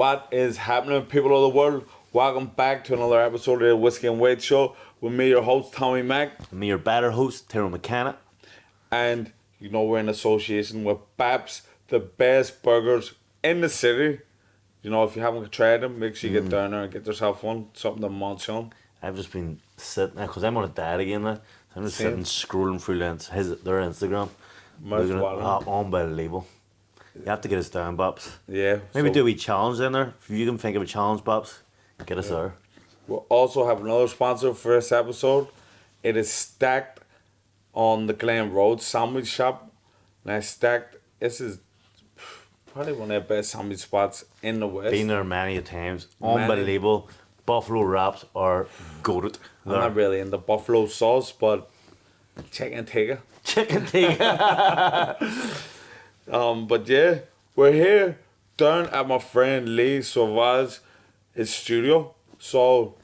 What is happening, people of the world? Welcome back to another episode of the Whiskey and Weight Show with me, your host, Tommy Mac. And me, your better host, TYRONE McKenna. And you know we're in association with Babs, the best burgers in the city. You know, if you haven't tried them, make sure you get down there and get yourself one, something to munch on. I've just been sitting there, because I'm on a diet again now. So I'm just Same. sitting scrolling through their Instagram. Mouth watering. Unbelievable. You have to get us down, Babs. Yeah. Maybe so do a wee challenge in there. If you can think of a challenge, Babs, get us there. we'll also have another sponsor for this episode. It is Stacked on the Glen Road sandwich shop. Now, Stacked, this is probably one of the best sandwich spots in the West. Been there many a times. Many. Unbelievable. Buffalo wraps are goated. I'm not really into buffalo sauce, but chicken tikka. Chicken tikka. But yeah, we're here down at my friend Lee Sauvage's his studio. So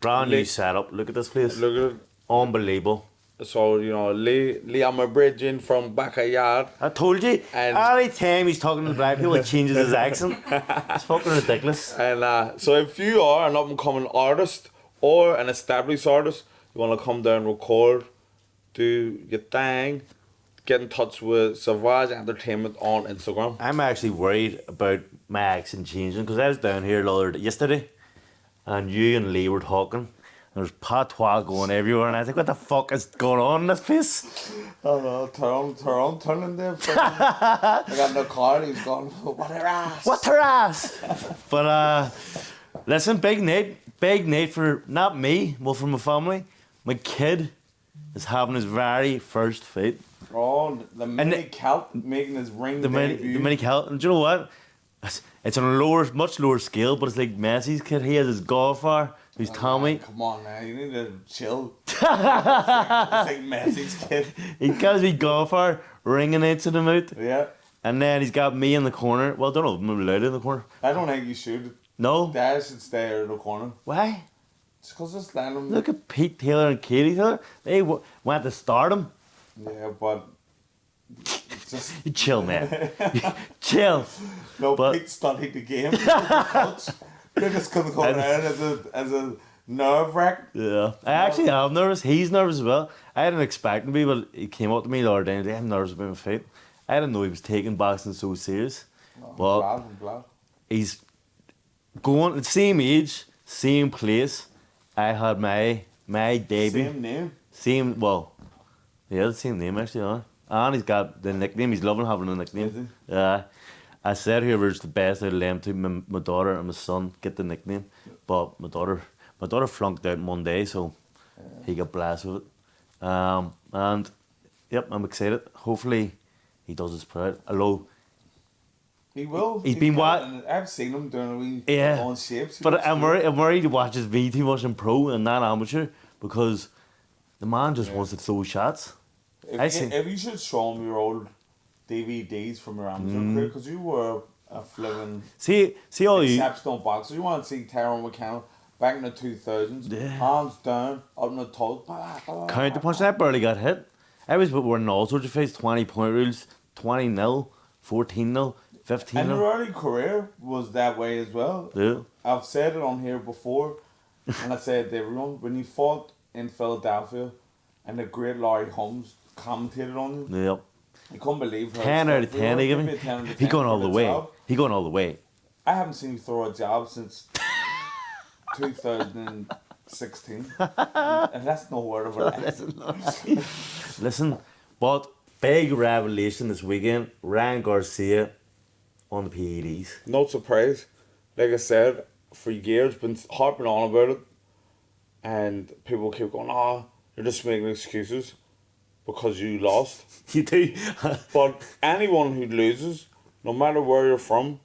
Brand new Lee- setup. Look at this place. look at Unbelievable. it. So you know, Lee, I'm a bridging from backyard. I told you, And- every time he's talking to black people, it changes his accent. It's fucking ridiculous. And so if you are an up and coming artist or an established artist, you want to come down, record, do your thing, get in touch with Sauvage Entertainment on Instagram. I'm actually worried about my accent changing because I was down here yesterday and you and Lee were talking. There's patois going everywhere and I was like, what the fuck is going on in this place? Oh no, Tyrone, turning there. I got in the car and he's going, what her ass? What her ass? But listen, big night for not me, well for my family. My kid is having his very first fight. Oh, the mini Celt making his ring The mini Cal, and do you know what? It's on a much lower scale, but it's like Messi's kid. He has his golfer, who's Tommy. Man, come on, man, you need to chill. It's like Messi's kid. He's got his wee golfer ringing it to the mouth. Yeah, And then he's got me in the corner. Well, I don't know if I'm allowed in the corner. I don't think you should. No? Dad should stay out of the corner. Why? It's because it's letting him. Look at Pete Taylor and Katie Taylor. They went to start him. Yeah, but it's just You chill, man. Chill. no. but- Pete studied the game. Coach. You're just gonna go around as a nerve wrack. Yeah. I actually am nervous. He's nervous as well. I didn't expect him to be, but he came up to me the other day and said, I'm nervous about my fight. I didn't know he was taking boxing so serious. But I'm glad. he's going, same age, same place. I had my debut. Same name. Same, well, yeah, the same name actually, yeah. And he's got the nickname, he's loving having a nickname. Is he? Yeah. I said whoever's the best out of them two, my daughter and my son, get the nickname. But my daughter flunked out Monday, so he got blasted with it. And yep, I'm excited. Hopefully he does his proud. Although He will. He's been what? I've seen him doing a wee Yeah. on shapes. But I'm worried he watches me too much in pro and not amateur because the man just wants to throw shots. If you should show him your old DVDs from your amateur career, because you were a flipping See all you. exceptional boxer. You want to see Tyrone McKenna back in the 2000s, Yeah. hands down, up in the toes. Counter punch, I barely got hit. I was winning all sorts of fights, 20-point rules, 20-0, 14-0, And 15-0. your early career was that way as well. Yeah. I've said it on here before, and I said to everyone, when you fought in Philadelphia and the great Larry Holmes commentated on you, Yep. you couldn't believe how 10 out of tough you 10 were. he gave Give me. a 10 out of He 10 going for all the the way. job. He going all the way. I haven't seen you throw a jab since 2016. And that's no word of a lie. Listen, but big revelation this weekend, Ryan Garcia on the P.E.DS. No surprise. Like I said, for years, been harping on about it. And people keep going, you're just making excuses because you lost. You do. But anyone who loses, no matter where you're from,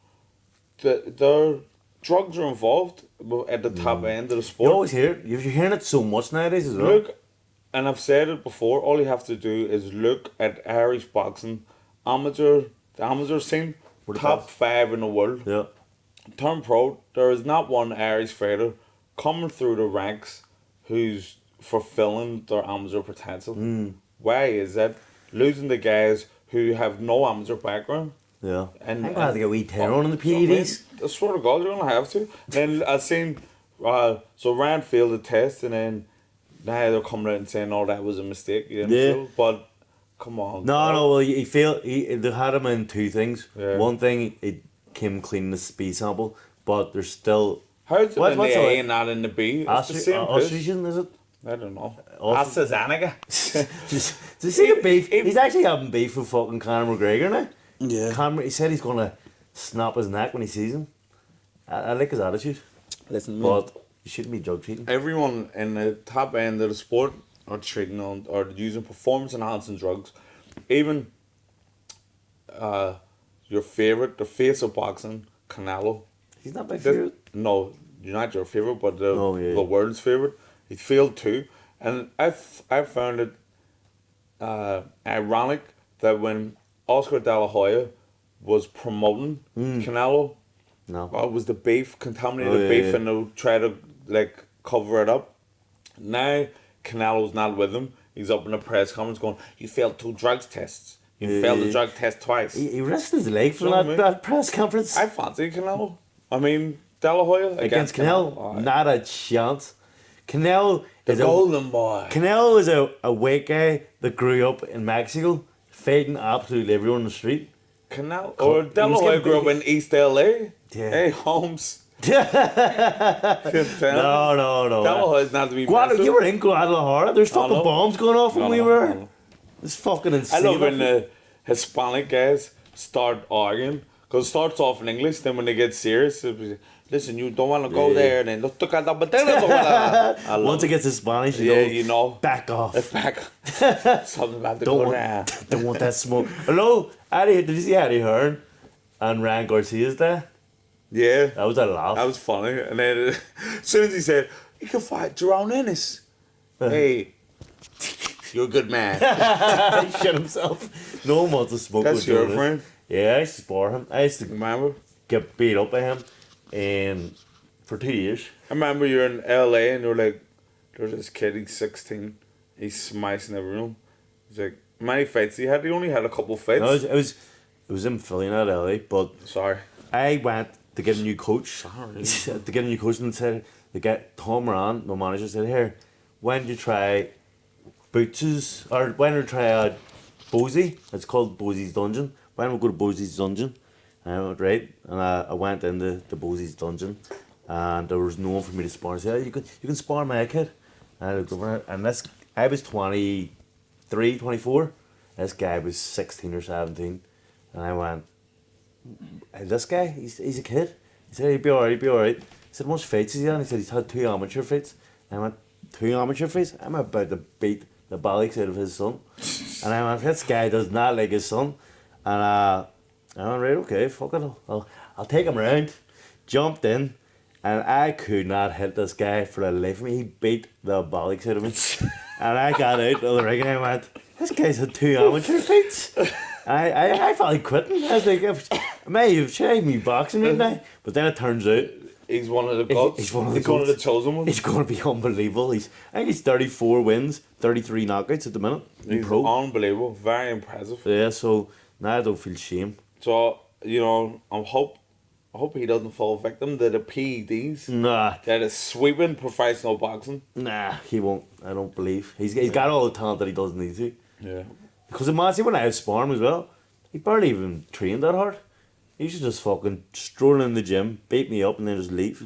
their drugs are involved at the top end of the You sport. always hear it. You're hearing it so much nowadays as well. Look, and I've said it before, all you have to do is look at Irish boxing, the amateur scene, We're the top best. 5 in the world. Yeah. Turn pro, there is not one Irish fighter coming through the ranks who's fulfilling their amateur potential. Why is that? Losing the guys who have no amateur background, Yeah. And I'm glad to get a wee Tyrone in the so, man, P.E.DS. I swear to God, you're gonna have to. Then I seen, so Ryan failed the test, and then now they're coming out and saying, "Oh, that was a mistake. You didn't Yeah. fail." But come on, No, dog. no, well, he failed. They had him in two things. Yeah. One thing, it came clean the speed sample, but there's still. How's it in the what's A it? and not in the B? It's the same piss. Ostrichen, is it? I don't know. Ostr- AstraZeneca. Did you see the beef? He's actually having beef with fucking Conor McGregor now. Yeah. Conor, he said he's gonna snap his neck when he sees him. I like his attitude, Listen, man. but you shouldn't be drug treating. Everyone in the top end of the sport are treating on or using performance enhancing drugs. Even your favorite, the face of boxing, Canelo. He's not my favorite. No, you're not your favorite, but Oh, yeah. the world's favorite. He failed too, and I found it ironic that when Oscar De La Hoya was promoting Canelo, No. it was the beef, contaminated Oh, yeah, beef, yeah. and they'll try to like cover it up. Now Canelo's not with him. He's up in the press conference going, "You failed 2 drugs tests. You Yeah, failed the yeah. drug test twice." He risked his leg for You know what I mean? that press conference. I fancy Canelo. I mean, De La Hoya Against Canelo, Aye. not a chance. Canelo The is golden boy. Canelo is a white guy that grew up in Mexico, fighting absolutely everyone on the street. Canelo or De La was Hoya getting grew up big. in East LA. Yeah. Hey, Holmes. No. De La Hoya's not to be messed You with. were in Guadalajara. There's fucking know. bombs going off when I we know, I were. know. It's fucking I insane. love when the Hispanic guys start arguing. Because it starts off in English, then when they get serious, it'll be, "Listen, you don't want to go Yeah. there, then look at the potatoes." I love Once it gets to Spanish, you know. back off. It's back. Something about to Don't go want, there. don't want that smoke. Hello, Did you see Eddie Hearn and Ryan Garcia's there? Yeah. That was a laugh. That was funny. And then as soon as he said, "You can fight TYRONES." Hey, you're a good man. He shit himself. No one wants to smoke That's with your Jonas. friend. Yeah, I used to spar him. I used to Remember? get beat up by him for 2 years. I remember you're in LA and you're like, there's this kid, he's 16. He's smashing everyone. He's like, how many fights he had? He only had a couple fights. No, it was in Philly, not LA, but Sorry. I went to get a new coach. Sorry. To get a new coach and said, Tom Moran, my manager, said, "Here, when did you try Boots's, or when did you try Bozy? It's called Bozy's Dungeon. When did we go to Bozy's Dungeon?" And I went, right, and I went into the Bozy's Dungeon, and there was no one for me to spar. I said, "You can spar my kid." And I looked over, and I was 23, 24. This guy was 16 or 17. And I went, "Hey, this guy, he's a kid." He said, he'd be alright. I said, "How much fights has he had?" And he said, "He's had 2 amateur fights." And I went, 2 amateur fights? I'm about to beat the bollocks out of his son. And I went, "This guy does not like his son." And I went, "Right, okay, fuck it. I'll take him round." Jumped in, and I could not hit this guy for the life of me. He beat the bollocks out of me. And I got out of the ring and I went, "This guy's had 2 amateur fights." I felt like quitting. I was like, should I be boxing right now? But then it turns out He's one of the goats. he's one of the He's one of the goats. chosen ones. he's going to be unbelievable. I think he's 34 wins, 33 knockouts at the minute. He's Pro. unbelievable. Very impressive. Yeah, so now I don't feel shame. So, I hope he doesn't fall victim to the P.E.DS. Nah, That is sweeping professional boxing. he won't. I don't believe. He's got all the talent that he doesn't need to. Yeah. Because imagine when I was sparring him as well, he barely even trained that hard. He used to just fucking stroll in the gym, beat me up, and then just leave.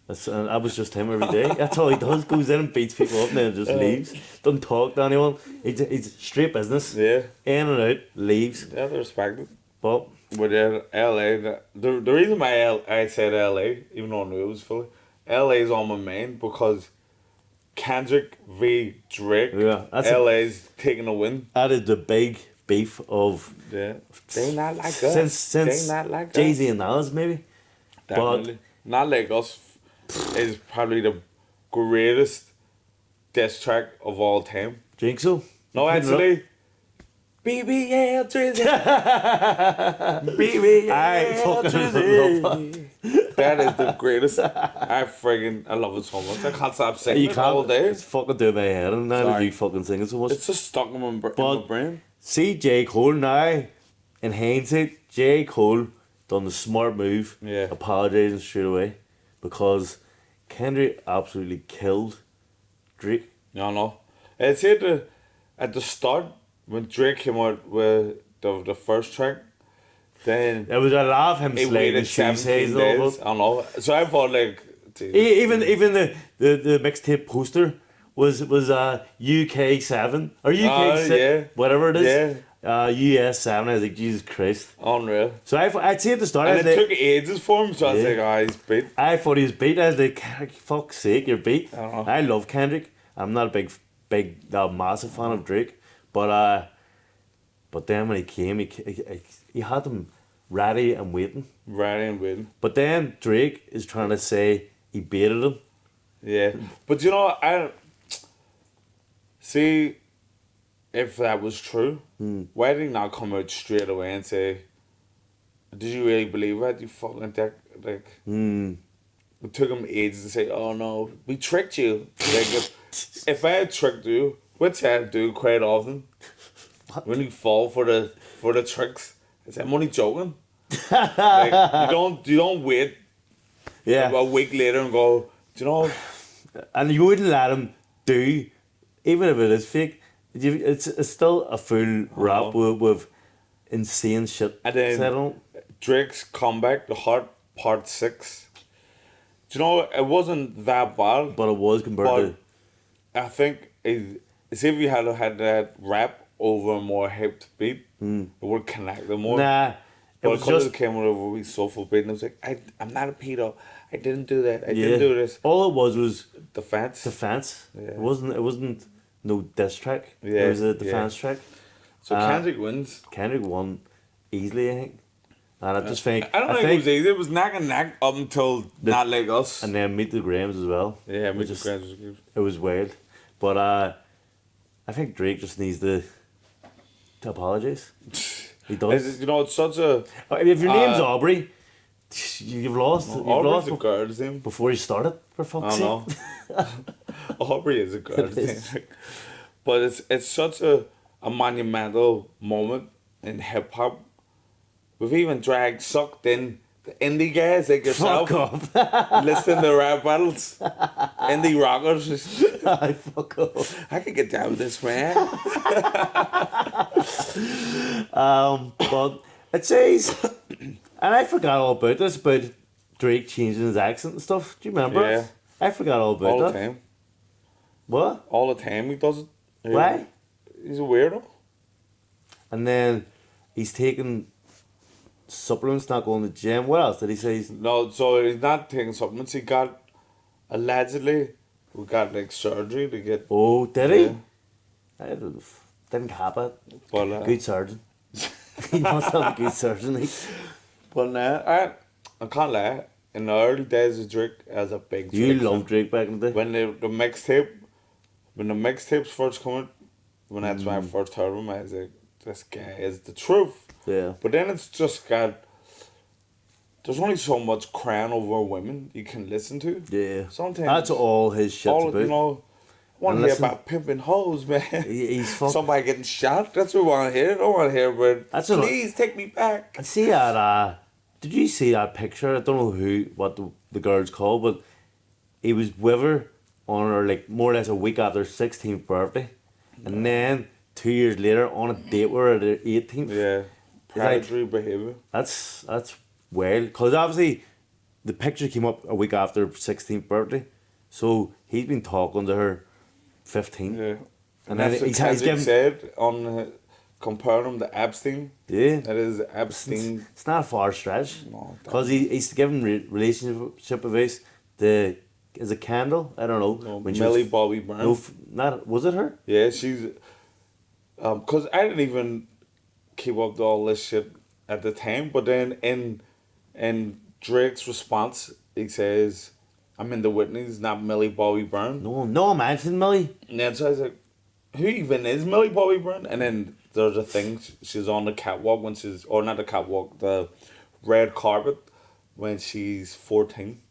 That was just him every day. That's all he does. Goes in and beats people up, and then just leaves. Doesn't talk to anyone. He's straight business. Yeah. In and out, leaves. Yeah, they respect it. But But LA, the reason why I said LA, even though I knew it was Philly, LA is on my mind because Kendrick v. Drake, Yeah, that's LA's taking a win. that is the big beef of Yeah. They not like us. since they not like Jay-Z us. and Nas maybe. Definitely. Not like us is probably the greatest diss track of all time. Do you think so? No, Put it up. actually. BBL Drizzy. I fucking love that. That is the greatest. I love it so much. I can't stop singing You it all can't. day. It's fucking doing my head, and now that Sorry. you fucking sing it so much. It's just stuck in my But- brain. See J. Cole now, in hindsight, J. Cole done the smart move, Yeah. apologising straight away, because Kendrick absolutely killed Drake. No. It's at the start when Drake came out with the first track, then There was a lot of him it slaying the waited shoe 17 size a days. little bit. I don't know. So I thought like, dude, Even the mixtape poster was UK 7 or UK 6, yeah. whatever it is. Yeah. US 7. I was like, Jesus Christ. Unreal. So I'd say at the start, I And was it like, took ages for him, so I was Yeah. like, oh, he's beat. I thought he was beat. I was like, fuck's sake, you're beat. Uh-huh. I love Kendrick. I'm not a big, massive fan of Drake, but then when he came, he had them ready and waiting. Ready and waiting. But then Drake is trying to say he baited him. Yeah. But you know, I see if that was true, why did he not come out straight away and say, did you really believe that? You fucking dick. Like, it took him ages to say, oh no, we tricked you. Like, if I had tricked you, which I do quite often, when you fall for the tricks, I say, I'm only joking. Like, you don't wait Yeah. a week later and go, do you know? And you wouldn't let him do, even if it is fake, it's still a full rap with insane shit. And then said on it. Drake's comeback, The Heart, Part 6. Do you know, it wasn't that bad, But it was compared but to. I think see if you had that rap over a more hyped beat, it would connect them more. Nah, it But was because just. it came with a really soulful beat, and I was like, I'm not a pedo. I didn't do that. I Yeah. didn't do this. All it was Defense. defense. Yeah. It wasn't no diss track. Yeah, It was a yeah. defense track. So Kendrick wins. Kendrick won easily, I think. And I just think. I don't think it was easy. It was neck and neck up until Not Like Us. And then Meet the Grahams as well. Yeah, Which Meet the is- Grahams was good. It was wild. But I think Drake just needs to apologise. He does. You know, it's such a... If your name's Aubrey, you've lost. You've lost Aubrey's a girl's name. before you started, for fuck's I sake. know. Aubrey is a girl's It name. is. But it's such a monumental moment in hip hop. We've even dragged sucked in the indie guys like yourself. Fuck off. Listening to rap battles. Indie rockers. Aye, fuck off. I could get down with this, man. But it says, and I forgot all about this, about Drake changing his accent and stuff. Do you remember Yeah. it? I forgot all about All the that. time. What? All the time he does it. Why? He's a weirdo. And then he's taking supplements, not going to the gym. What else did he say? No, so he's not taking supplements. He got, allegedly, we got like surgery to get... Oh, did he? Yeah. I didn't cap it. But, Good surgeon. He must have a good surgeon. But nah, I can't lie. In the early days of Drake, as a big You Drake loved fan, Drake back in the day. when the mixtapes first came out, when that's when I first heard him, I was like, this guy is the truth. Yeah. But then it's just got, there's only so much crying over women you can listen to. Yeah. Sometimes That's all his shit's all about. you know. I want And to hear listen- about pimping hoes, man. He's fucking. Somebody getting shot. That's what we want to hear. I don't want to hear about. That's what- Please take me back. I see that. Did you see that picture? I don't know what the girl's called, but he was with her on her, like, more or less a week after her 16th birthday, and then 2 years later on a date with her at her 18th. Yeah, like- predatory behavior. That's wild, because obviously the picture came up a week after her 16th birthday, so he's been talking to her 15. Yeah, And and then that's what he's Kendrick given- said on comparing him to Epstein. Yeah. That is Epstein. It's not a far stretch. No, Because he's given relationship advice to, is it Kendall? I don't know. No, When she Millie was- Bobby Brown. No, not, was it her? Yeah, she's. Cause I didn't even keep up to all this shit at the time, but then in Drake's response, he says, "I'm in the Whitney's, not Millie Bobby Brown." No, mention Millie. And then so I was like, who even is Millie Bobby Brown? And then there's a thing, she's on the catwalk when she's, or not the catwalk, the red carpet when she's 14.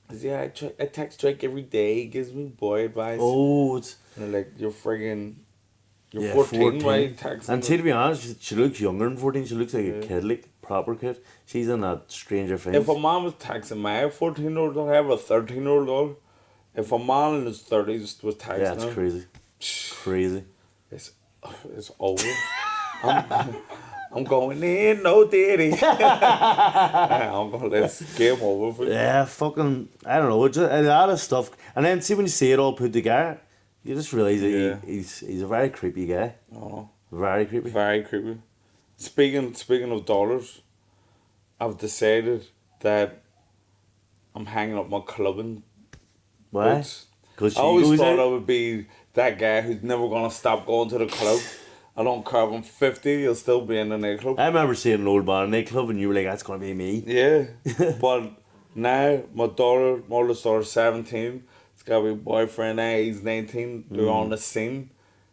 I said, yeah, I text Drake every day, he gives me boy advice. Oh, it's, And they're like, you're You're 14, why are you texting And her? see, to be honest, she looks younger than 14. She looks like a kid, like proper kid. She's in that Stranger Things. If a man was texting my 14-year-old, I have a 13-year-old. If a man in his 30s was texting Yeah, it's her, crazy. Crazy. it's over. I'm going in, no daddy. I'm going, let's game over for you. Yeah, fucking, I don't know, it's just a lot of stuff. And then see when you see it all put together, you just realise that he's a very creepy guy. Oh, Very creepy. very creepy. Speaking of dollars, I've decided that I'm hanging up my clubbing Why? boots. Because I she always goes thought I out. would be that guy who's never gonna stop going to the club. I don't care if I'm 50, he'll still be in the nightclub. I remember seeing an old man in a nightclub and you were like, that's going to be me. Yeah, but now my oldest daughter's 17. It's got a boyfriend now, he's 19. They're on the scene.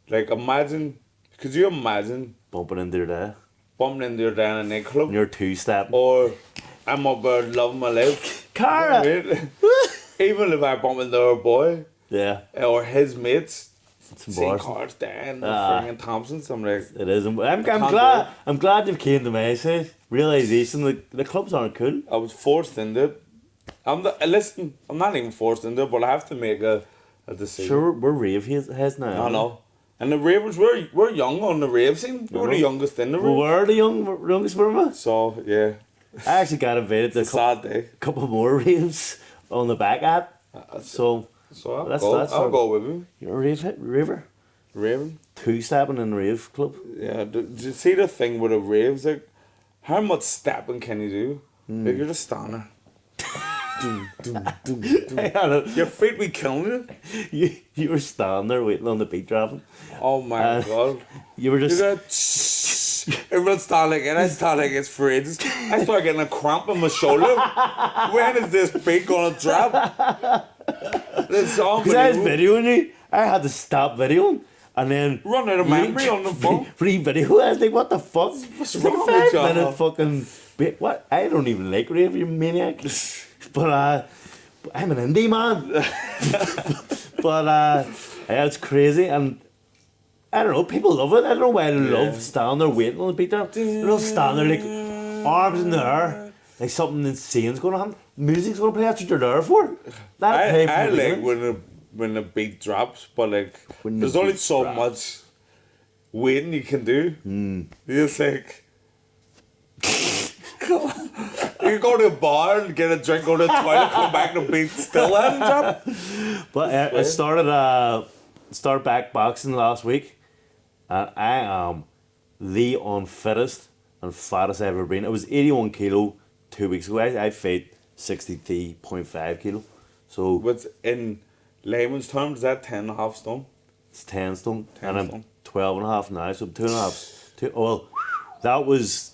Like, could you imagine Bumping into your dad. bumping into your dad in a nightclub? And you're two-stepping. Or I'm up there loving my life. Cara! Right? Even if I bump into her boy Yeah, or his mates, it's seeing embarrassing. cars there and the Ah. friggin' Thompsons, I'm like, It is. I'm can't glad. do it. I'm glad you've came to my side. Realization that the clubs aren't cool. I was forced into it. Listen, I'm not even forced into it, but I have to make a decision. Sure, we're rave heads now. I know. And the ravers, we're young on the rave scene. We were the youngest in the Well, rave. we're the youngest one. So, yeah, I actually got invited to a it's a sad day. couple more raves on the back app. So So I'll That's- go. that's I'll our- go with him. you're a raver. Raving. Two-stepping in the rave club. Yeah. Do you see the thing with the raves? Like, how much stepping can you do? Like, you're just standing there. Doom, doom, doom, doom. Your feet be killing you. You were standing there waiting on the beat dropping. Oh my god. You were You just. got everyone's standing and I stand like it's for ages. I start getting a cramp in my shoulder. When is this beat gonna drop? This song Because I was videoing you, I had to stop videoing. And then run out of memory on the phone. Free video. I was like, what the fuck? What's It's like wrong a with you? 5-minute fucking bit. What? I don't even like rave, you maniac. But I'm an indie man. But yeah, it's crazy. And I don't know, people love it. I don't know why they love standing there waiting on the beat there. They're all standing there like arms in the air. Like something insane's going to happen. Music's going to play, that's what you're there for. I like when the beat drops, but like When the there's only beat so drops. much waiting you can do. You just like come on. You can go to a bar and get a drink, go to the toilet, come back and the beat still hasn't dropped. But I started back boxing last week, and I am the unfittest and fattest I've ever been. It was 81 kilo 2 weeks ago. I fed 63.5 kilo. So What's in layman's terms, is that 10.5 stone? it's 10 stone, 10 and I'm stone. 12 and a half now, so 2.5. Well, that was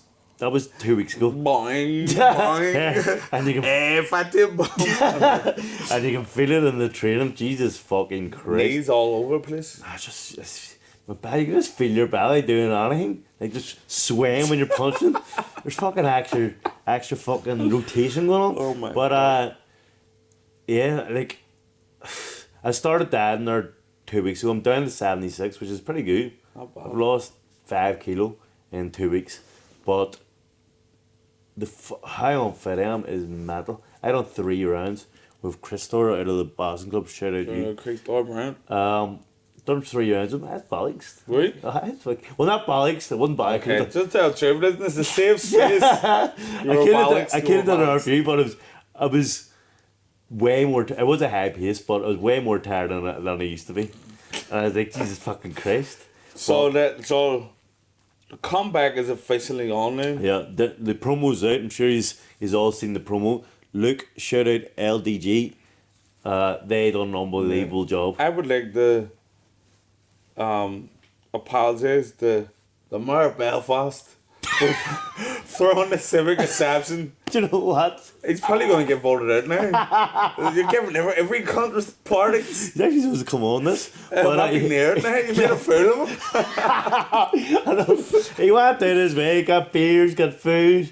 2 weeks ago. Boing, boing. and you can Fatty boing. and you can feel it in the training. Jesus fucking Christ! Knees all over the place. I just my belly, you can just feel your belly doing anything, like just swaying when you're punching. There's fucking extra fucking rotation going on. Oh my But yeah, like I started dieting there 2 weeks ago. I'm down to 76, which is pretty good. Not bad. I've lost 5 kilo in 2 weeks, but how unfit I am is mental. I done 3 rounds with Christor out of the boxing club. Shout out you. Creek Dog Brown. Done 3 rounds with him. That's bollocks. Right? Well, not bollocks. It wasn't bollocks. Okay, just tell the truth. This is a safe space. I could have done an RP, but I was way more. It was a high pace, but I was way more tired than I used to be. And I was like, Jesus fucking Christ. So the comeback is officially on now. Yeah, the promo's out. I'm sure he's all seen the promo. Look, shout out LDG. They done an unbelievable job. I would like to apologise to the Mayor of Belfast for throwing the civic exception. Do you know what? He's probably going to get voted out now. You're giving every country's party. He's actually supposed to come on this. I'm not being near it now. You made a fool of him. I know. He went down his way, got beers, got food,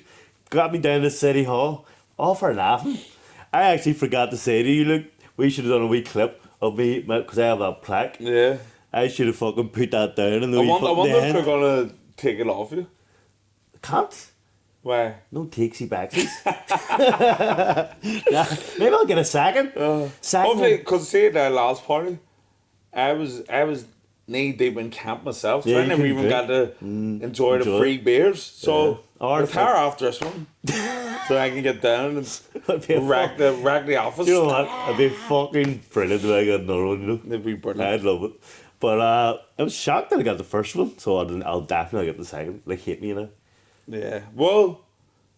got me down to City Hall, all for laughing. I actually forgot to say to you, look, we should have done a wee clip of me, because I have that plaque. Yeah. I should have fucking put that down in the I wee wonder fucking if hand. they're gonna take it off you. Can't. Why? No takesy backsies. Nah, maybe I'll get a second. Second. Hopefully, because see, at our last party, I was knee deep in camp myself, so Yeah, I you never couldn't even got to enjoy the enjoy free beers. So Yeah. Or retire after this one, so I can get down That'd be a and rack the office. You know what? It'd be fucking brilliant if I got another one, you know? It'd be brilliant. I'd love it. But I was shocked that I got the first one, so I'll definitely get the second. Like, hate me, you know? Yeah. Well,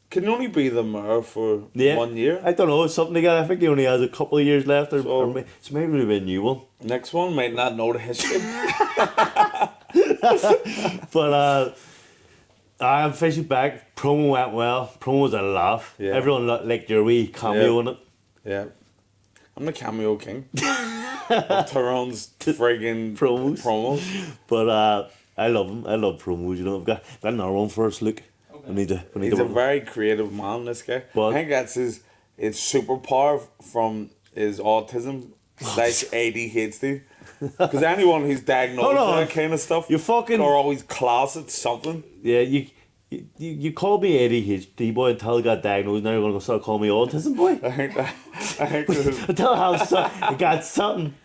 can only be the mayor for 1 year. I don't know, something like that. I think he only has a couple of years left, or so maybe it'll be a new one. Next one might not know the history. But I'm officially back. Promo went well. Promo was a laugh. Yeah. Everyone liked your wee cameo in it. Yeah. I'm the cameo king. Of Tyrone's friggin' promos. But I love them. I love promos, you know. I've got another one first, look. Okay. He's a very creative man, this guy. What? I think that's his superpower from his autism / ADHD. Because anyone who's diagnosed with that kind of stuff, you fucking are always class at something. Yeah, you called me ADHD boy until I got diagnosed. Now you're going to start calling me autism boy. I think until I got something.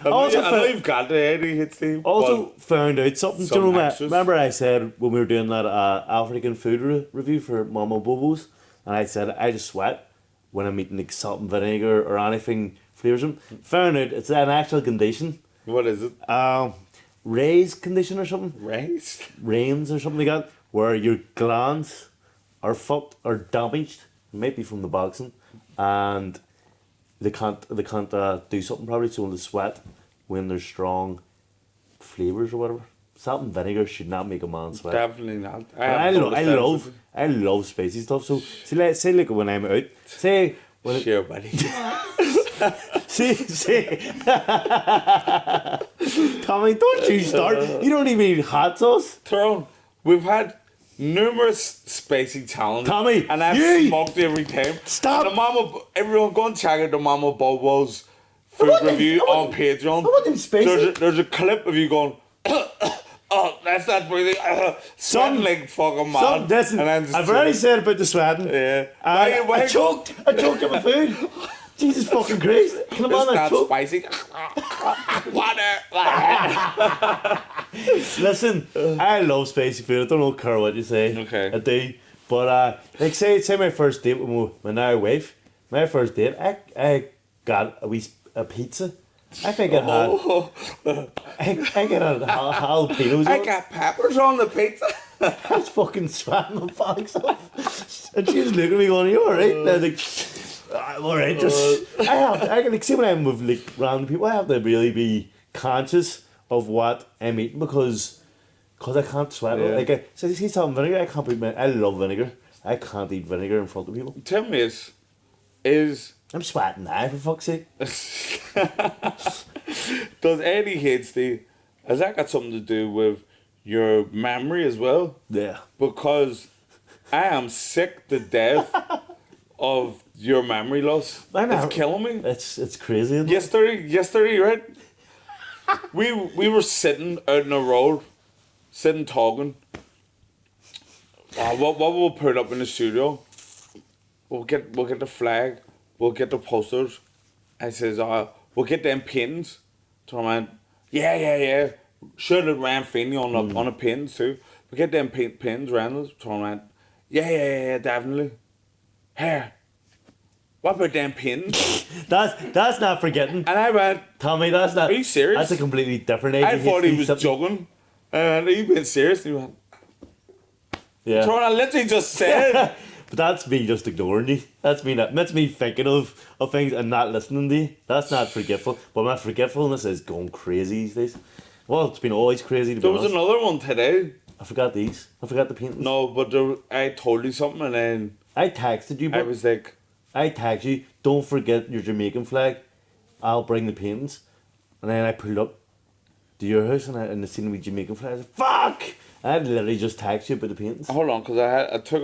I know you've got the ADHD. Also found out something. Do you know extras. remember I said when we were doing that African food review for Mama Bobo's, and I said I just sweat when I'm eating like salt and vinegar or anything flavours. Found out it's an actual condition. What is it? Ray's condition or something. Rains or something like that, where your glands are fucked or damaged, maybe from the boxing, and they can't do something probably, so they sweat when there's strong flavours or whatever. Salt and vinegar should not make a man sweat. Definitely not. I love spicy stuff. So say like when I'm out, say when sure, buddy. See. Tommy, don't you start. You don't even eat hot sauce. Tyrone, we've had numerous spicy challenges. Tommy, and I've smoked every time. Stop. Everyone go and check out the Mama Bobo's food review on Patreon. There's a clip of you going, oh, that's not breathing. Sweating like fucking mad. Listen, I've already said about the sweating. Yeah. I choked on my food. Jesus fucking Christ. Come on, it's not spicy. Water. Listen, I love spicy food. I don't care what you say. Okay. I do. But like say my first date with my now wife, my first date, I got a pizza. I think it had I got jalapenos. I got peppers on the pizza. I was fucking sweating my box off. And she was looking at me going, you alright? And I was like, I'm alright, I can like, see when I'm with like random people, I have to really be conscious of what I'm eating because I can't sweat. Yeah. Like so he's talking vinegar, I can't eat I love vinegar. I can't eat vinegar in front of people. Tell me is I'm sweating now, for fuck's sake. Does ADHD, has that got something to do with your memory as well? Yeah. Because I am sick to death of your memory loss. It's killing me. It's crazy. Yesterday, right? We were sitting out in the road, talking. What we'll put up in the studio? We'll get the flag. We'll get the posters. I says, we'll get them pins. So I went, yeah. Should have ran Finney on the pins too. We get them pins around us. So I went, yeah, definitely. Here. What about them pins? That's not forgetting. And I went, Tommy, that's not. Are you serious? That's a completely different I thought he was joking. And he been serious. And he went, yeah. So I literally just said. But that's me just ignoring you. That's me thinking of things and not listening to you. That's not forgetful. But my forgetfulness is going crazy these days. Well, it's been always crazy to be honest. There was another one today. I forgot these. I forgot the paintings. No, but I told you something and then I texted you. But I was like, I texted you, don't forget your Jamaican flag. I'll bring the paintings. And then I pulled up to your house and I seen the Jamaican flag. I was like, fuck! I literally just texted you about the paintings. Hold on, because I took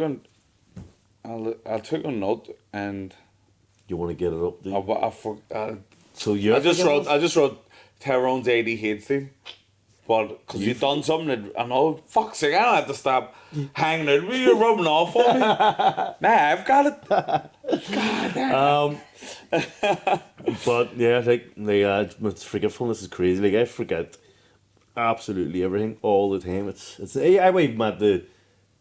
a note and you want to get it up, do you? I So you're I just wrote Tyrone's ADHD But because you've done something that, I know, fuck's sake, I don't have to stop hanging out with you, you're rubbing off on me. Nah, I've got it. God damn. But yeah, my forgetfulness is crazy. Like I forget absolutely everything all the time. It's I went mad the.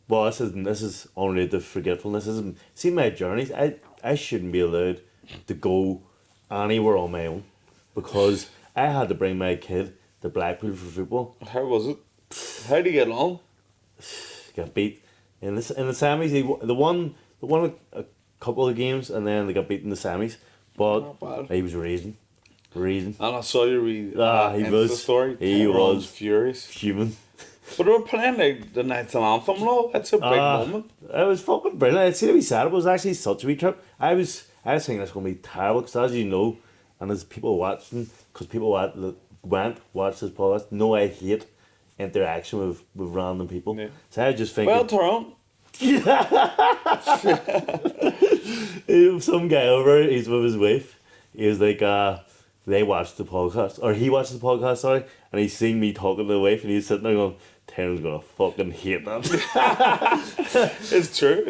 Well, this is unrelated to forgetfulness. See my journeys. I shouldn't be allowed to go anywhere on my own because I had to bring my kid to Blackpool for football. How was it? How did you get along? Got beat in the semis. They won a couple of games and then they got beat in the semis. But Not bad. he was raising. And I saw you read He Insta was. story. He Tyrone's was furious. human. But they were playing like the national anthem, no? It's a big moment. It was fucking brilliant. I'd say to be sad. It was actually such a wee trip. I was thinking it's going to be terrible because, as you know, and as people watching, because people watched this podcast, know I hate interaction with random people. Yeah. So I just think. Well, Tyrone. Some guy over, he's with his wife. He was like, they watched the podcast, or he watched the podcast, sorry, and he's seen me talking to the wife, and he's sitting there going, Taron's gonna fucking hate that. It's true.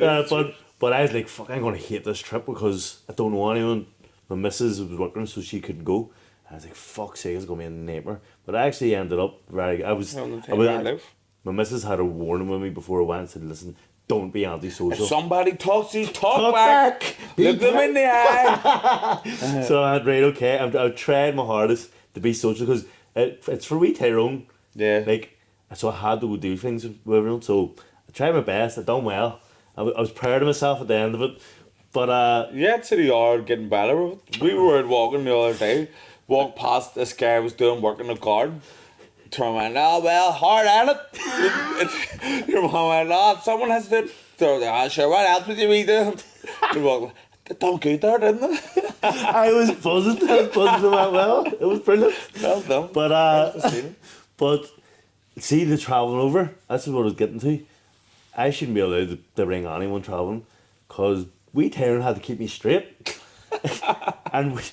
But I was like, fuck, I'm gonna hate this trip because I don't know anyone. My missus was working, so she couldn't go. I was like, fuck's sake, it's gonna be a nightmare. But I actually ended up very. My missus had a warning with me before I went and said, listen, don't be antisocial. If somebody talks to you, talk back. Look them in the eye. So I had, right, okay, I've tried my hardest to be social because it's for wee Tyrone. Yeah. Like, so I had to go do things with everyone. So I tried my best, I done well. I was proud of myself at the end of it. But yeah, to the yard getting better with it. We were out walking the other day, walked past this guy who was doing work in the garden. Turn around, oh well, hard at it. Your mom went, oh, someone has to do it. Sure, what else would you be doing? They done good there, didn't they? I was buzzing. It went well. It was brilliant. Well done. But see, the travelling over, that's what I was getting to. I shouldn't be allowed to bring anyone travelling because we Tyrone had to keep me straight. And we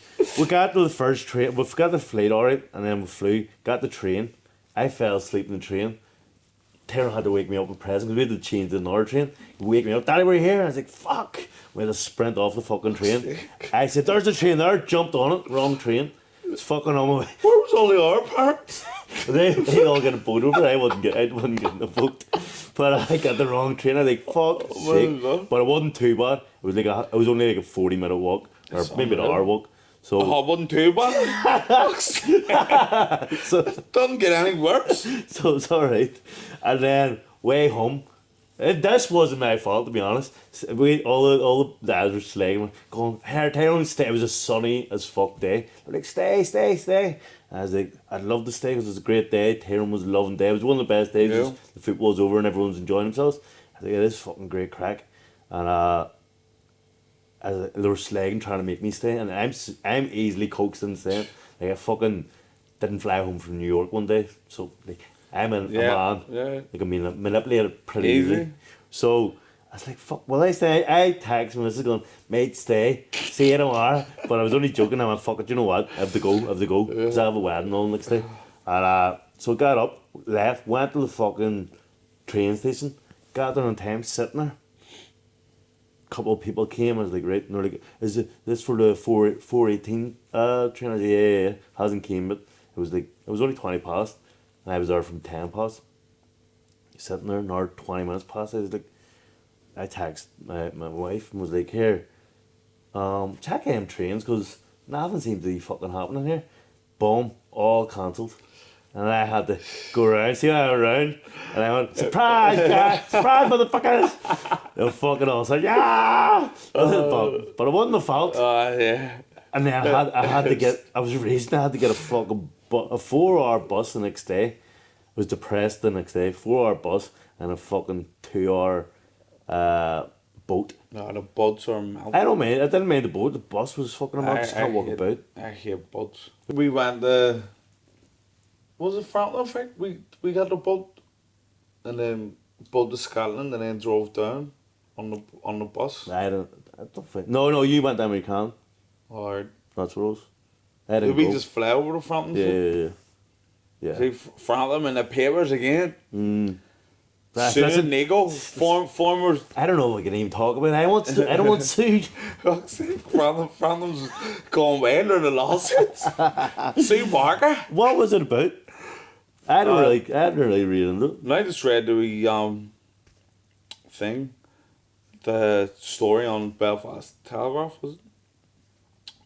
got to the first train, we got the flight alright, and then we flew, got the train. I fell asleep in the train. Tyrone had to wake me up with presents because we had to change to another train. He wake me up, Daddy, we're here. I was like, fuck. We had to sprint off the fucking train. I said, there's the train there, jumped on it, wrong train. It's fucking on my way. Where was all the other parents? They all get a boat over. I wasn't getting a boat. But I got the wrong train. I was like, fuck sake. But it wasn't too bad. It was only like a 40-minute walk. Or maybe an hour walk. So Oh, it wasn't too bad. so Doesn't get any worse. so it's alright. And then way home. This wasn't my fault, to be honest. All the dads were slagging, going, "Hey, Tyrone, stay." It was a sunny as fuck day. They're like, "Stay." And I was like, "I'd love to stay because it was a great day." Tyrone was a loving day. It was one of the best days. Yeah. The football was over and everyone's enjoying themselves. I was like, "It is fucking great crack." And they were slagging, trying to make me stay, and I'm easily coaxed into staying. Like I fucking didn't fly home from New York one day, so like I'm a man. Yeah. Like I mean, manipulated pretty Easy. easily. So I was like, "Fuck, will I stay?" I texted my missus going, "Mate, stay. See you tomorrow." But I was only joking. I went, "Fuck it, you know what? I have to go. Because I have a wedding on next day." And so I got up, left, went to the fucking train station, got there on time, sitting there. Couple of people came. I was like, right, and they're like, "Is this for the 418 train?" I was like, yeah. Hasn't came, but it was only 20 past, and I was there from 10 past. Sitting there, another 20 minutes past. I was like, I texted my wife and was like, "Here, check them trains because nothing seems to be fucking happening here." Boom, all cancelled. And I had to go around, see how I went around, and I went, "Surprise, guys! Surprise, motherfuckers!" They were fucking all like, "Yeah!" But it wasn't my fault. Yeah. And then I had to get, I was racing, I had to get a fucking a 4-hour bus the next day. I was depressed the next day, 4-hour bus and a fucking 2-hour boat. No, the boats are melting. I didn't mind the boat, the bus was fucking amazing, can't walk about. I hate boats. We went was it Franklin, I think? We got the boat and then boat to Scotland and then drove down on the bus. I don't think. No, you went to American. Or That's what it was. I didn't did we go. just fly over the Franklin? Yeah. Yeah. See, from them in the papers again. That's Suing Nico, former. I don't know what we can even talk about. I don't want sued. Fuck's sake, from them's going well in the lawsuits. Sue Barker. What was it about? I don't really read into it. I just read the thing, the story on Belfast Telegraph, was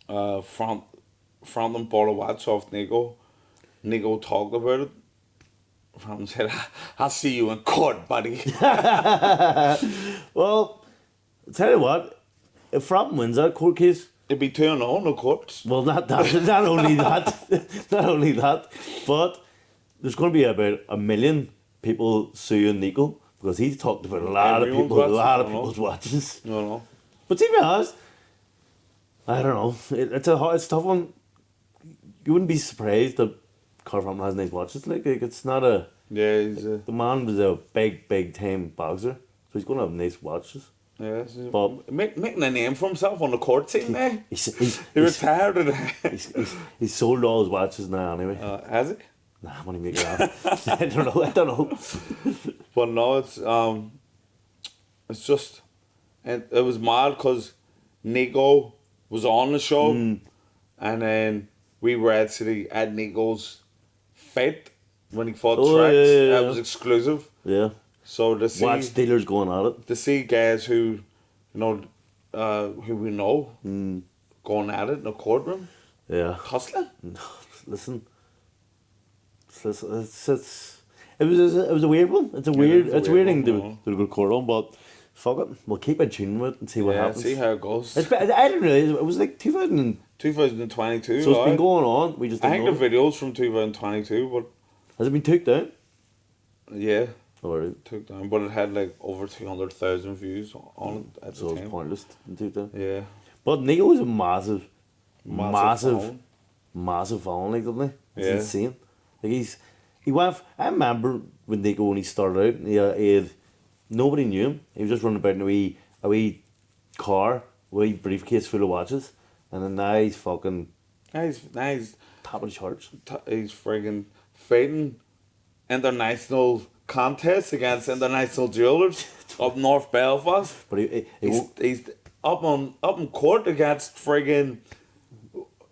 it? From them bought a watch off Nico. Nico talked about it. From said, "I'll see you in court, buddy." Well, I'll tell you what, if Frampton wins that court case, It'd be 2-0 in the courts. well, not only that, but there's going to be about 1 million people suing Nico because he's talked about a lot Everyone's of watches, people's watches. No. But to be honest, I don't know. It's a tough one. You wouldn't be surprised that Carl Frampton has nice watches. Like it's not a. Yeah, he's a. The man was a big time boxer, so he's going to have nice watches. Yeah, But making a name for himself on the court team, eh? He he's, retired. he's sold all his watches now anyway. Has he? Nah, I'm only making it up. I don't know. But no, it's just, and it was mad because Nico was on the show, and then we were actually at Nico's fight when he fought Trax. Yeah. That was exclusive. Yeah. So to see Watch dealers going at it. to see guys who, who we know, going at it in the courtroom, Yeah. hustling. Listen. It was a weird one. It's a weird thing to go court on, but fuck it. We'll keep it tuned with it and see what happens. See how it goes. I didn't realize it was like 2000. 2022. So it's been going on. We just I didn't think know. the videos from 2022, but Has it been took down? yeah, Or took down. But it had like over 200,000 views on it at so the it's time. pointless to take down. Yeah, But Nico is a massive phone. following, like, doesn't he? It's Yeah. insane. Like he went. I remember when Nico when he started out, he had nobody knew him. He was just running about in a wee car, a wee briefcase full of watches, and then now he's fucking Nice. top of the charts. He's friggin' fighting international contests against international jewelers up North Belfast. But he He's up in court against friggin'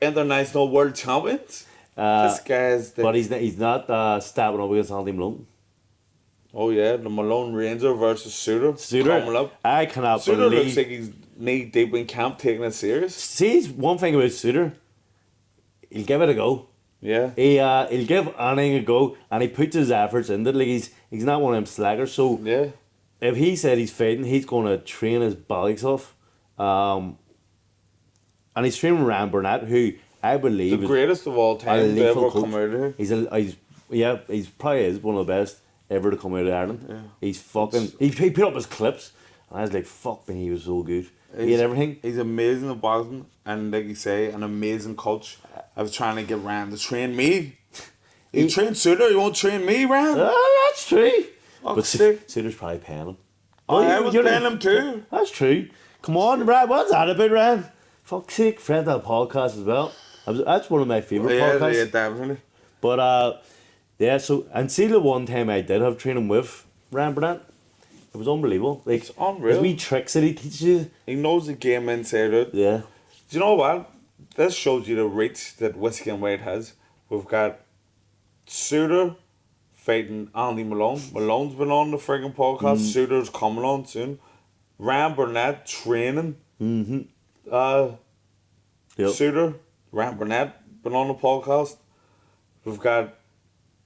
international world champions. This guy's but he's not stabbing up against Andy Malone. Oh yeah, the Malone Ranger versus Suter. Coming up. I cannot Suter believe. looks like he's knee deep in camp, taking it serious. See, one thing about Suter, he'll give it a go. Yeah. He'll give anything a go, and he puts his efforts into it. Like he's not one of them slackers. So Yeah. if he said he's fighting, he's going to train his bollocks off. And he's training Ryan Burnett, who I believe The greatest of all is time a to ever lethal come coach. out of here. He's probably is one of the best ever to come out of Ireland. Yeah. He's fucking. He put up his clips, and I was like, "Fuck me, he was so good. He had everything." He's amazing at boxing, and like you say, an amazing coach. I was trying to get Ryan to train me. He trained Suter, he won't train me, Ryan. That's true. But Fuck's sake. Suter's probably paying him. I was you're paying like- him too. That's true. Come on, Ryan. What's that about, Ryan? Fuck's sake, friend of the podcast as well. That's one of my favourite podcasts. Yeah, definitely. But yeah. So and see the one time I did have training with Ryan Burnett, it was unbelievable. Like It's unreal. There's wee tricks that he teaches you. He knows the game inside out. Yeah. Do you know what? This shows you the reach that Whiskey and White has. We've got Suter fighting Andy Malone. Malone's been on the friggin' podcast. Suter's coming on soon. Ryan Burnett training. Yep. Suter, Ryan Burnett been on the podcast. We've got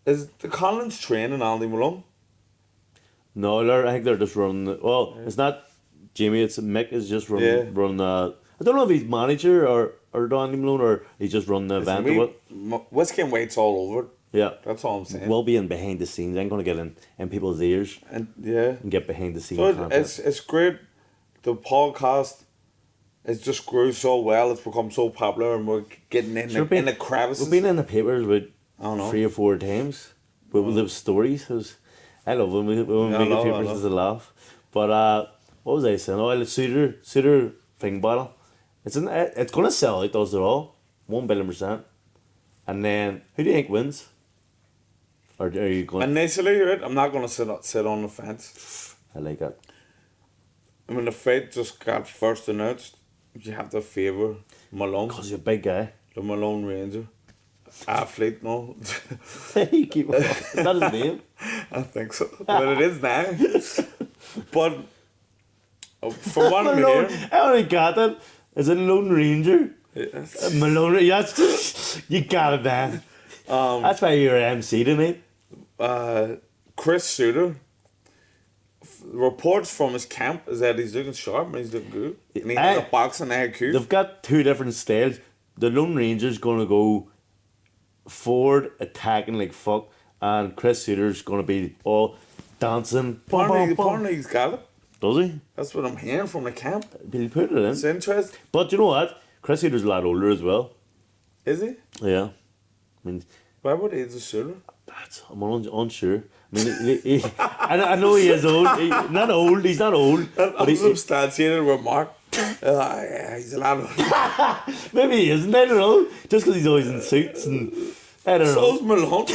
is the Collins training Andy Malone? No, I think they're just running. It's not Jimmy. It's Mick is just running. Yeah. I don't know if he's manager or Donny Malone or he's just running the event or what. Whiskey and White's all over it. Yeah. That's all I'm saying. We'll be in behind the scenes. I'm going to get in people's ears and yeah. and get behind the scenes. So content. it's great. The podcast has just grew so well. It's become so popular, and we're getting in the crevices. We've been in the papers with I don't know. 3 or 4 times. With those stories. I love when we make the papers as a laugh. But what was I saying? Oh, the Suter thing battle. It's going to sell out, does it all? 1 billion %. And then who do you think wins? Or are you going? Initially, right, I'm not gonna sit on the fence. I like that. When the fight just got first announced, you have to favour Malone, Cause you're a big guy. the Malone Ranger. Athlete, no. You keep on. Is that his name? I think so. But it is now. But from what I'm Malone. hearing, I only got that. Is it Lone Ranger? yes. Malone. Yes. You got it, man. That's why you're MC tonight. Chris Suter, reports from his camp is that he's looking sharp and he's looking good. And he has a boxing IQ. They've got two different styles. The Lone Ranger's gonna go forward, attacking like fuck, and Chris Suter's gonna be all dancing. Apparently he's got it. Does he? That's what I'm hearing from the camp. Did he put it in? It's interesting. But you know what? Chris Suter's a lot older as well. Is he? Yeah. I mean, Why would he age a Suter? I'm unsure. I mean, I know he is old. Not old. He's not old. But Unsubstantiated remark. Yeah, he's a lot of... maybe he isn't. I don't know. Just because he's always in suits and I don't know. So's Malone.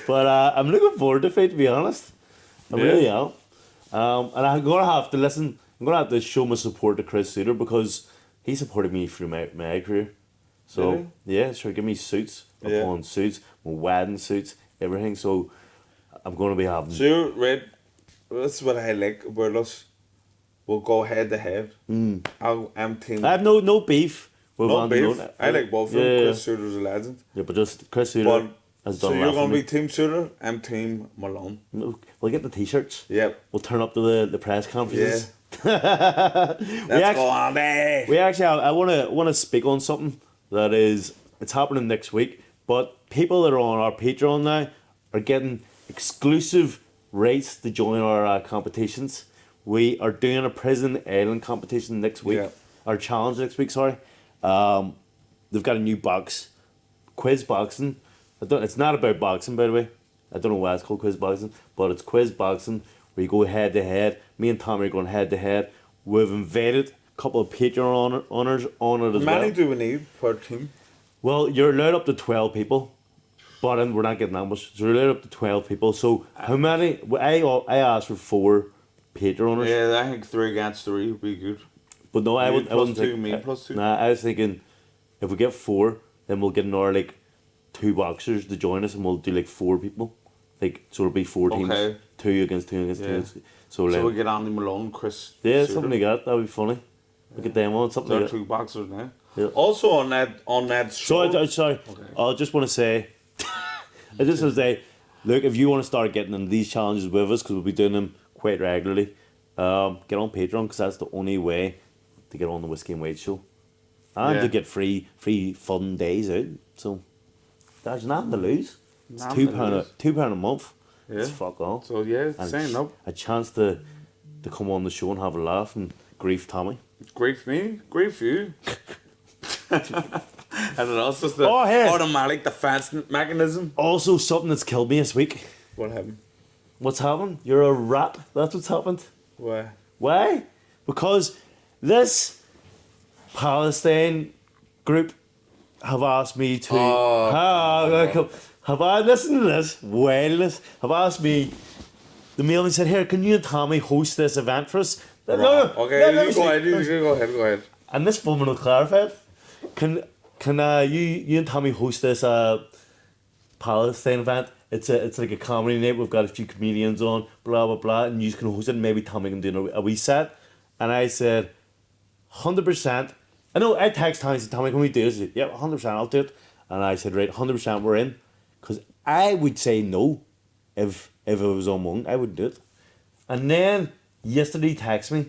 But I'm looking forward to it, to be honest. I really am. And I'm gonna have to listen. I'm gonna have to show my support to Chris Suter because he supported me through my career. So Really? yeah, sure, give me suits upon suits, my wedding suits, everything. So I'm gonna be having. So, Red, that's what I like about us. We'll go head to head. I'm team. I have no beef with No Andy beef. Malone. I like both of them. Yeah. Chris Suter's a legend. Yeah, but just Chris Suter But, has so done you're that for going to me. be Team Suter, I'm Team Malone. We'll get the t-shirts. Yep. We'll turn up to the press conferences. Let's go on there. We actually, I want to speak on something that it's happening next week. But people that are on our Patreon now are getting exclusive rights to join our competitions. We are doing a prison island competition next week. Yeah. Our challenge next week. Sorry. They've got a new box, quiz boxing. It's not about boxing, by the way. I don't know why it's called quiz boxing, but it's quiz boxing where you go head to head. Me and Tommy are going head to head. We've invited a couple of Patreon owners on it as How many well. do we need per team? Well, you're allowed up to 12 people, but we're not getting that much. So you're allowed up to 12 people. So how many? I asked for 4 Patreon owners. Yeah, I think 3 against 3 would be good. But no, I You wasn't plus 2, think- me plus 2. Nah, I was thinking if we get 4, then we'll get another like 2 boxers to join us, and we'll do like 4 people. Like so, it'll be 4 teams, Okay. 2 against 2 against 2. Yeah. So, So like, we get Andy Malone, Chris. yeah, Suter. something like that. That'd be funny. We get them on something There are like that. 2 boxers now. Yeah. Also on that show. So sorry, I just want to say, I just want to say, look, if you want to start getting into these challenges with us, because we'll be doing them quite regularly, get on Patreon because that's the only way to get on the Whiskey and Wade show, and Yeah. to get free fun days out. So there's nothing to lose. It's Nothing to £2 £2 a month. It's Yeah. fuck all. So yeah, And saying up. a chance to come on the show and have a laugh and grief Tommy. Grief me, grief you. I don't know, it's just the Oh, here. automatic defense mechanism. Also, something that's killed me this week. What happened? What's happened? You're a rat. That's what's happened. Why? Why? Because this Palestine group have asked me to have I listened to this? Wildness have asked me. The mailman said, "Here, can you and Tommy host this event for us?" Okay, let me you see. go ahead. You go ahead. And this woman will clarify it. Can you and Tommy host this Palestine event? It's like a comedy night. We've got a few comedians on, blah blah blah, and you can host it. And maybe Tommy can do a wee set. And I said, 100%. I know. I text Tommy and said, "Tommy, can we do this?" He said, "Yeah, 100%. I'll do it." And I said, "Right, 100%. We're in." Because I would say no if it was on Monday. I would do it. And then yesterday he texted me,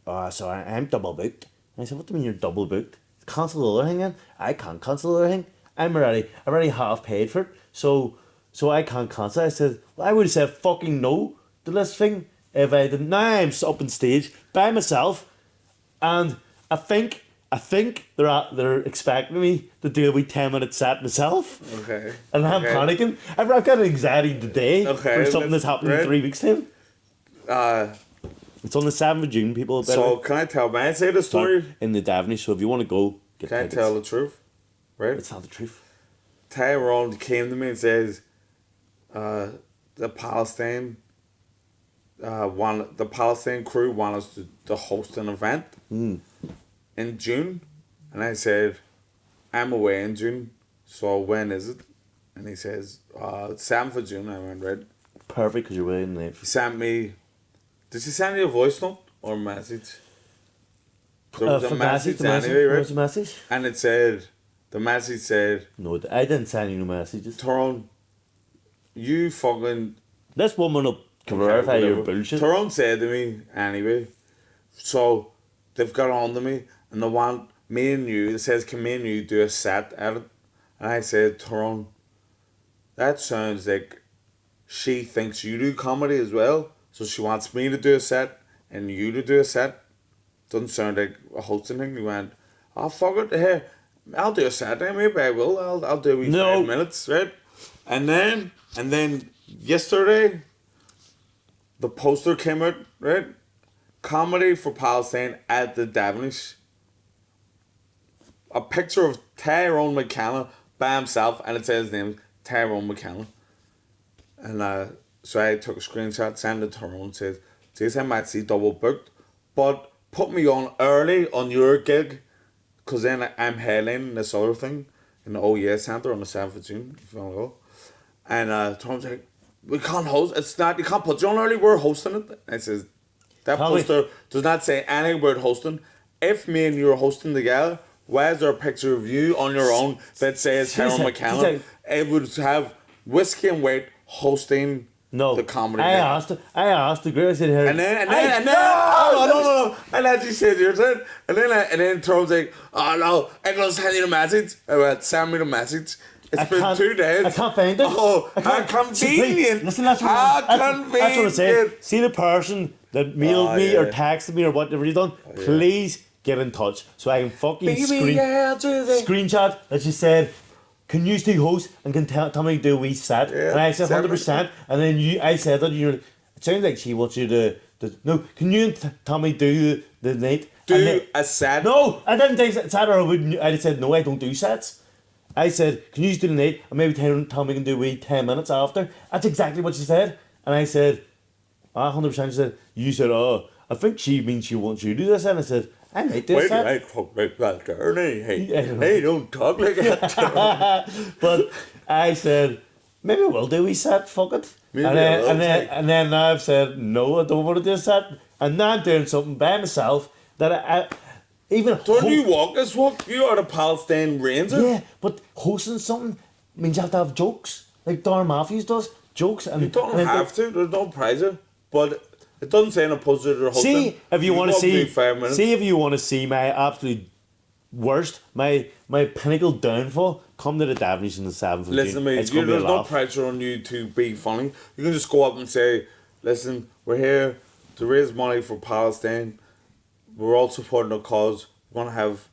"Oh, sorry, I'm double booked." And I said, "What do you mean you're double booked? Cancel the other thing then?" "I can't cancel the other thing. I'm already half paid for it. So I can't cancel." I said, "Well, I would have said fucking no to this thing if I didn't." Now I'm up on stage by myself, and I think they're expecting me to do a wee 10-minute set myself. Okay. And I'm panicking. I've got anxiety today Okay, for something that's happened in 3 weeks' time. It's on the 7th of June, people. So can I tell? May I say the story? In the Daveney, so if you want to go, get Can I tickets. tell the truth? Right. It's not the truth. Tyrone came to me and says, the Palestine the Palestine crew want us to host an event in June, and I said, I'm away in June, so when is it? And he says, 7th of June. I went, right. Perfect, because you're waiting late. He sent me, did he send you a voice note or a message? There was a message anyway, right? There was a message? And it said, the message said, No, I didn't send you no messages. Tyrone, you fucking... This woman will verify your bullshit. Tyrone said to me, anyway, so they've got on to me and they want me and you, it says, can me and you do a set at it? And I said, Tyrone, that sounds like she thinks you do comedy as well, so she wants me to do a set and you to do a set. Doesn't sound like a hosting thing. He went, oh, fuck it, hey, I'll do a set, maybe I will, I'll do it 5 minutes, right? And then yesterday, the poster came out, right? Comedy for Palestine at the Davenish. A picture of Tyrone McKenna by himself, and it says his name, Tyrone McKenna. And so I took a screenshot, sent it to Tyrone, said, geez, I might see double booked, but put me on early on your gig, because then I'm headlining this other thing in the OES Centre on the 7th of June, if you want to go. And Tyrone's like, we can't host, it's not, you can't put you on early, we're hosting it. I says, that poster does not say anything about hosting. If me and you are hosting together, why is there a picture of you on your own that says Tyrone McKenna? It would have Whiskey and Wait hosting the comedy. I asked the girl, I said, and then no. And as he said, you're saying, and then Tyrone's like, oh no, I'm gonna send you the message. I went, send me the message. It's been 2 days. I can't find it. Oh, how convenient. Listen, that's what I say. See the person that mailed me or texted me or whatever you done, please get in touch so I can fucking screenshot that you said, can you still host and can tell me to do a wee set? And I said 100%. And then I said that it sounds like she wants you to no, can you tell me do the night? Do a set? No, I didn't think set or I said no, I don't do sets. I said, can you just do the night and maybe tell me you can do a wee 10 minutes after? That's exactly what she said. And I said, 100%. She said, you said, oh, I think she means she wants you to do this. And I said, I might do this. Why do I talk like that, Ernie? Hey, don't talk like that. But I said, maybe we'll do a wee set, fuck it. And then now I've said, no, I don't want to do a set. And now I'm doing something by myself that I even don't you walk this walk? You are the Palestine Ranger. Yeah, but hosting something means you have to have jokes, like Darren Matthews does. Jokes and you don't have to. There's no pressure, but it doesn't say in a poster they're hosting. See if you want to see. See if you want to see my absolute worst, my pinnacle downfall. Come to the Davenish in the 7th of June. Listen to me. There's no pressure on you to be funny. You can just go up and say, "Listen, we're here to raise money for Palestine. We're all supporting the cause. We're gonna have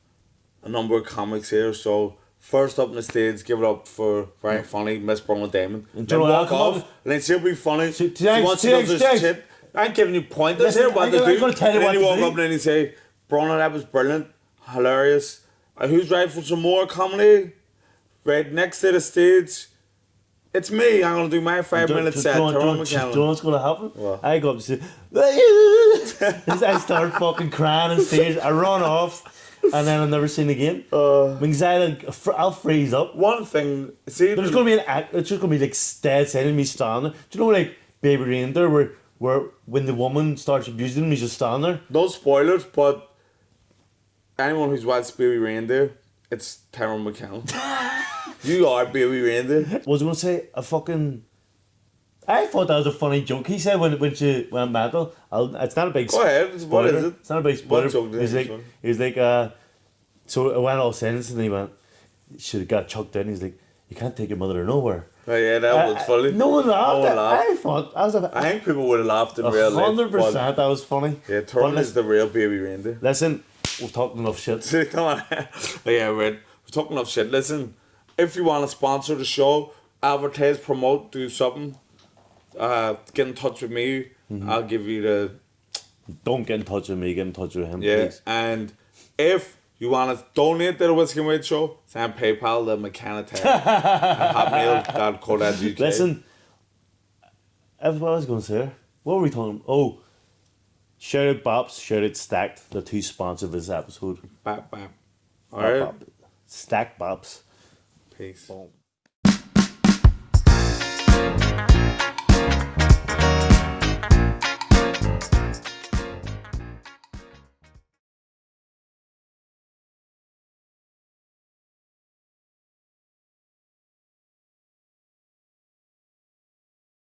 a number of comics here. So first up on the stage, give it up for very funny Miss Bronwyn Damon. And then walk off, and then she'll be funny. She wants to do this shit. I'm giving you pointers here. What to do? And then you walk up and then you say, Bronwyn, that was brilliant, hilarious. Who's ready for some more comedy? Right next to the stage. It's me. I'm gonna do my 5-minute set. Do you know what's gonna happen? What? I go up and say, I start fucking crying on stage. I run off, and then I'm never seen again. Because I'll freeze up. One thing, see, there's gonna be an act. It's just gonna be like dead silent, me standing. Do you know like Baby Reindeer, where when the woman starts abusing him, he's just standing there. No spoilers, but anyone who's watched Baby Reindeer, it's Tyrone McKenna. You are Baby Reindeer. What was I going to say? I thought that was a funny joke. He said when she went mental, it's not a big spoiler. Go ahead, what is it? It's not a big spoiler. He's like, so it went all sense and he went, should have got chucked in. He's like, you can't take your mother to nowhere. Oh yeah, that was funny. No one laughed. I think people would have laughed in real life. 100% that was funny. Yeah, Tyrone is the real Baby Reindeer. Listen, we've talked enough shit. Come on. Yeah, we're talking enough shit. Listen, if you want to sponsor the show, advertise, promote, do something, get in touch with me. Mm-hmm. I'll give you the... Don't get in touch with me, get in touch with him, yeah, please. And if You want to donate to the Whiskey and Wade Show? Send PayPal to McCannatar at hotmail.co.uk. Listen, that's what I was going to say. What were we talking? Oh, shout out Bops, shout out Stacked, the two sponsors of this episode. Bap, bap. All Bop, right. bop. Stacked Bops. Peace. Boom.